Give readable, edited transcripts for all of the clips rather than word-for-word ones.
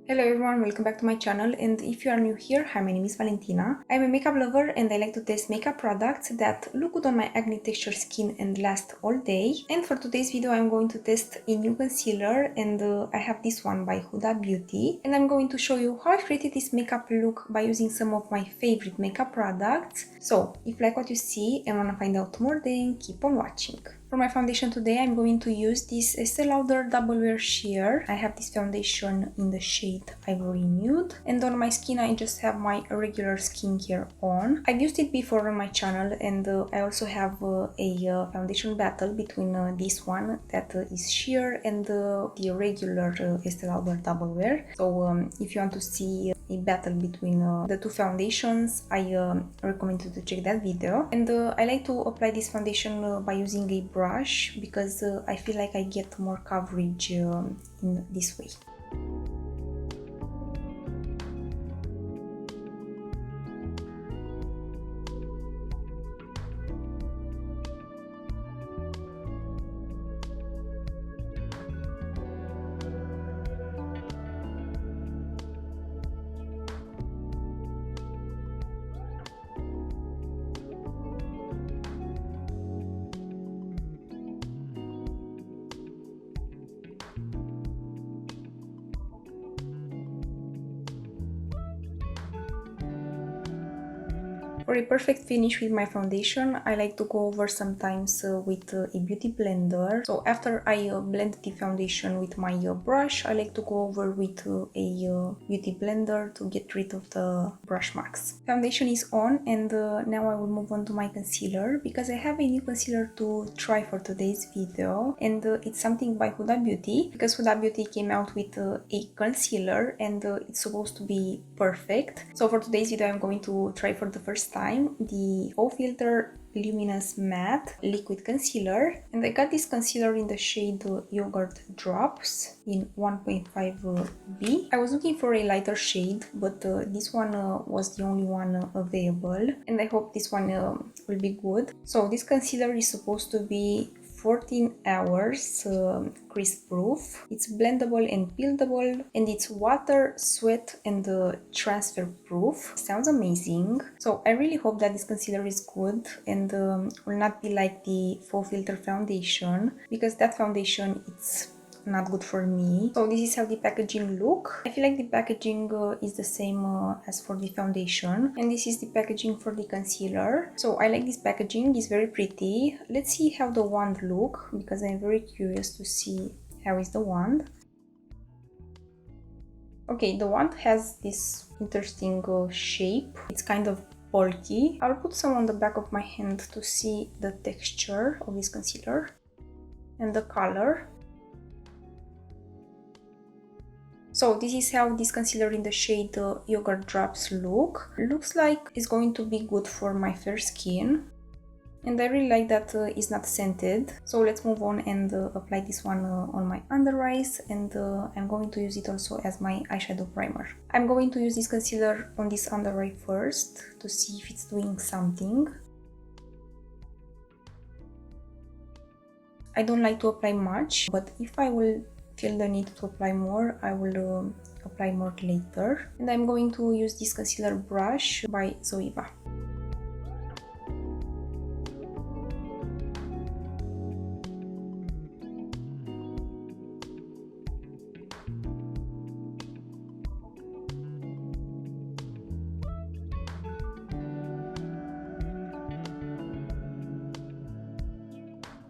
Hello everyone, welcome back to my channel, and if you are new here, hi, my name is Valentina. I'm a makeup lover and I like to test makeup products that look good on my acne texture skin and last all day. And for today's video I'm going to test a new concealer, and I have this one by Huda Beauty, and I'm going to show you how I created this makeup look by using some of my favorite makeup products. So if you like what you see and want to find out more, then keep on watching. For my foundation today, I'm going to use this e.l.f. Double Wear Sheer. I have this foundation in the shade Ivory Nude, and on my skin I just have my regular skincare on. I've used it before on my channel, and I also have a foundation battle between this one that is sheer and the regular e.l.f. Double Wear. So if you want to see a battle between the two foundations, I recommend you to check that video. And I like to apply this foundation by using a brush because I feel like I get more coverage in this way. For a perfect finish with my foundation, I like to go over sometimes with a beauty blender. So after I blend the foundation with my brush, I like to go over with a beauty blender to get rid of the brush marks. Foundation is on, and now I will move on to my concealer because I have a new concealer to try for today's video, and it's something by Huda Beauty because Huda Beauty came out with a concealer, and it's supposed to be perfect. So for today's video I'm going to try for the first time the FauxFilter Luminous Matte Liquid Concealer, and I got this concealer in the shade Yogurt Drops in 1.5B. I was looking for a lighter shade, but this one was the only one available, and I hope this one will be good. So this concealer is supposed to be 14 hours crease proof. It's blendable and buildable, and it's water, sweat and transfer proof. Sounds amazing. So I really hope that this concealer is good and will not be like the FauxFilter foundation, because that foundation, it's not good for me. So this is how the packaging look. I feel like the packaging is the same as for the foundation, and this is the packaging for the concealer. So I like this packaging, it's very pretty. Let's see how the wand look, because I'm very curious to see how is the wand. Okay, the wand has this interesting shape. It's kind of bulky. I'll put some on the back of my hand to see the texture of this concealer and the color. So this is how this concealer in the shade Yogurt Drops look. Looks like it's going to be good for my fair skin. And I really like that it's not scented. So let's move on and apply this one on my under eyes, and I'm going to use it also as my eyeshadow primer. I'm going to use this concealer on this under eye first to see if it's doing something. I don't like to apply much, but if I will feel the need to apply more, I will apply more later. And I'm going to use this concealer brush by ZOEVA.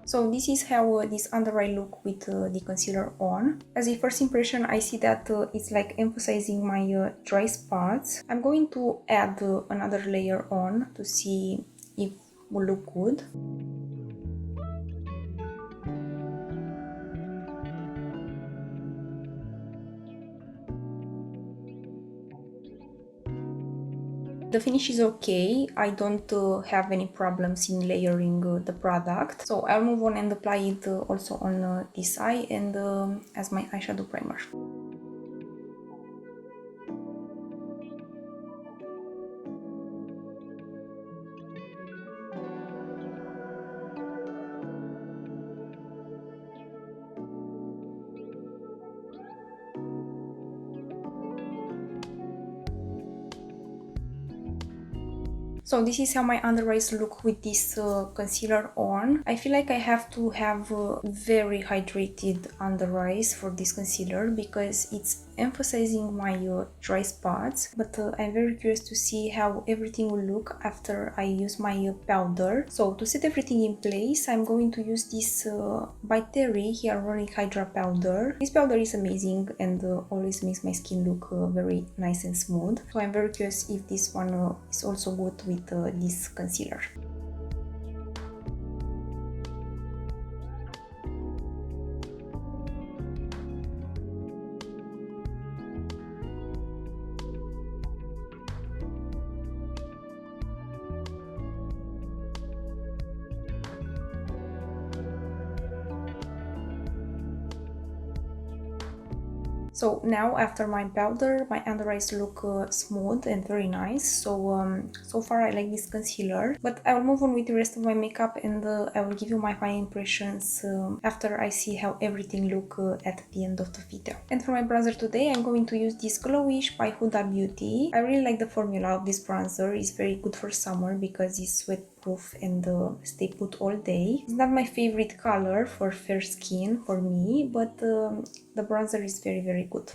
So this is how this under eye look with the concealer on. As a first impression, I see that it's like emphasizing my dry spots. I'm going to add another layer on to see if it will look good. The finish is okay. I don't have any problems in layering the product. So I'll move on and apply it also on this eye and as my eyeshadow primer. So this is how my under eyes look with this concealer on. I feel like I have to have very hydrated under eyes for this concealer because it's emphasizing my dry spots, but I'm very curious to see how everything will look after I use my powder. So to set everything in place, I'm going to use this by Terry Hyaluronic Hydra powder. This powder is amazing and always makes my skin look very nice and smooth. So I'm very curious if this one is also good with this concealer. So now after my powder, my under eyes look smooth and very nice. So far I like this concealer, but I will move on with the rest of my makeup and I will give you my final impressions after I see how everything look at the end of the video. And for my bronzer today, I'm going to use this GloWish by Huda Beauty. I really like the formula of this bronzer. It's very good for summer because it's sweat-proof and stay put all day. It's not my favorite color for fair skin for me, but the bronzer is very good.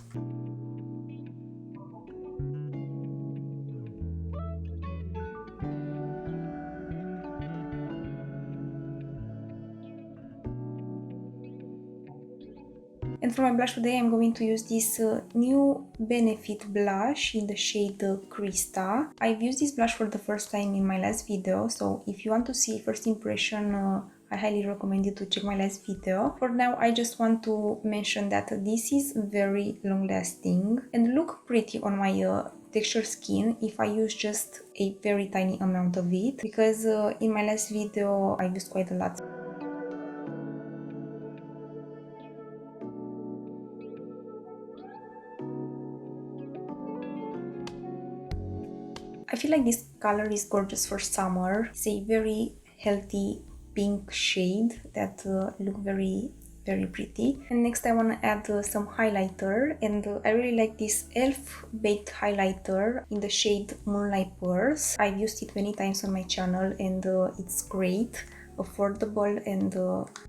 And for my blush today, I'm going to use this new Benefit blush in the shade Crystah. I've used this blush for the first time in my last video, so if you want to see first impression, I highly recommend you to check my last video. For now, I just want to mention that this is very long lasting and look pretty on my texture skin if I use just a very tiny amount of it, because in my last video I used quite a lot. I feel like this color is gorgeous for summer. It's a very healthy pink shade that look very pretty. And next I want to add some highlighter, and I really like this e.l.f. baked highlighter in the shade Moonlight Pearls. I've used it many times on my channel and it's great, affordable, and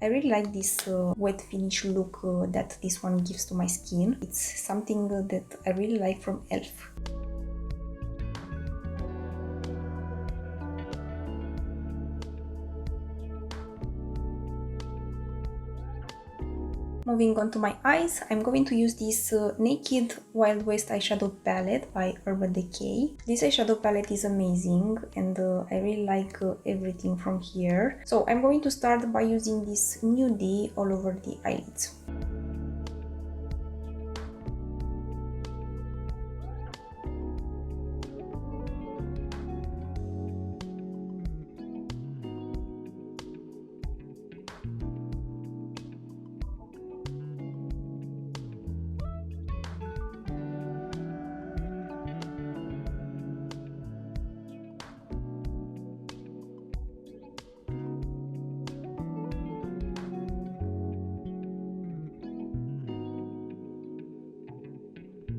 I really like this wet finish look that this one gives to my skin. It's something that I really like from e.l.f. Moving on to my eyes, I'm going to use this Naked Wild West eyeshadow palette by Urban Decay. This eyeshadow palette is amazing and I really like everything from here. So I'm going to start by using this Nude all over the eyelids.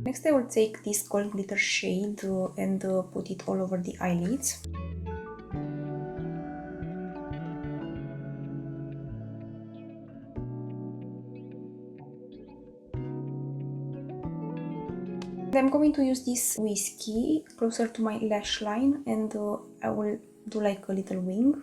Next I will take this gold glitter shade and put it all over the eyelids. Then I'm going to use this whiskey closer to my lash line and I will do like a little wing.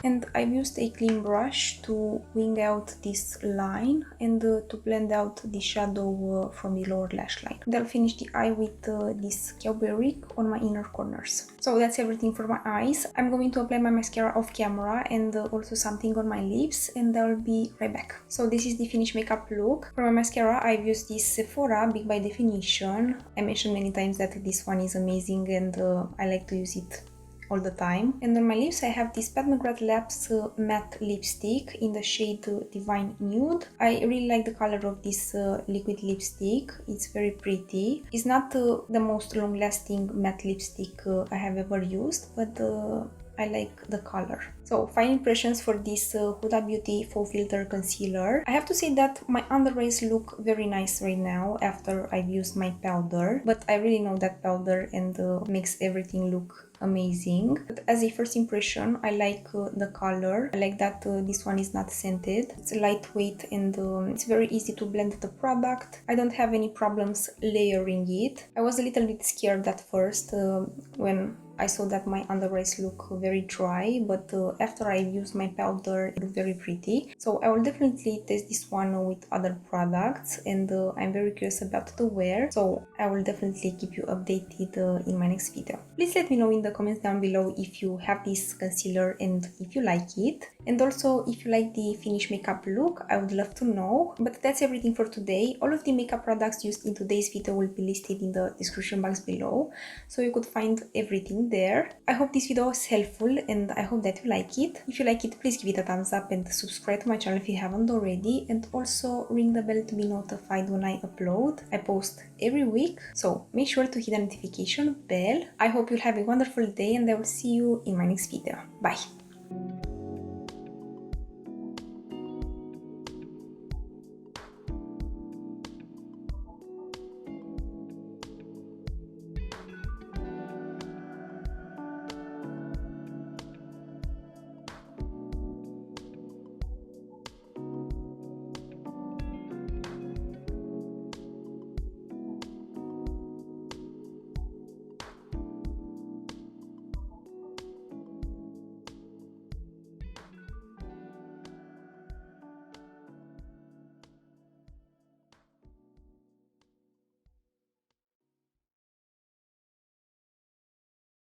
And I've used a clean brush to wing out this line and to blend out the shadow from the lower lash line. And I'll finish the eye with this Cowberry on my inner corners. So that's everything for my eyes. I'm going to apply my mascara off camera and also something on my lips, and I'll be right back. So this is the finished makeup look. For my mascara, I've used this SEPHORA Big by Definition. I mentioned many times that this one is amazing and I like to use it all the time. And on my lips I have this Pat McGrath Labs matte lipstick in the shade Divine Nude. I really like the color of this liquid lipstick. It's very pretty. It's not the most long-lasting matte lipstick I have ever used, but I like the color. So, final impressions for this Huda Beauty FauxFilter concealer. I have to say that my under eyes look very nice right now after I've used my powder, but I really know that powder and makes everything look amazing. But as a first impression, I like the color. I like that this one is not scented. It's lightweight and it's very easy to blend the product. I don't have any problems layering it. I was a little bit scared at first when I saw that my under eyes look very dry, but after I used my powder, it looked very pretty. So I will definitely test this one with other products, and I'm very curious about the wear, so I will definitely keep you updated in my next video. Please let me know in the comments down below if you have this concealer and if you like it. And also, if you like the finished makeup look, I would love to know. But that's everything for today. All of the makeup products used in today's video will be listed in the description box below, so you could find everything there. I hope this video was helpful and I hope that you like it. If you like it, please give it a thumbs up and subscribe to my channel if you haven't already. And also ring the bell to be notified when I upload. I post every week, so make sure to hit the notification bell. I hope you'll have a wonderful day and I will see you in my next video. Bye!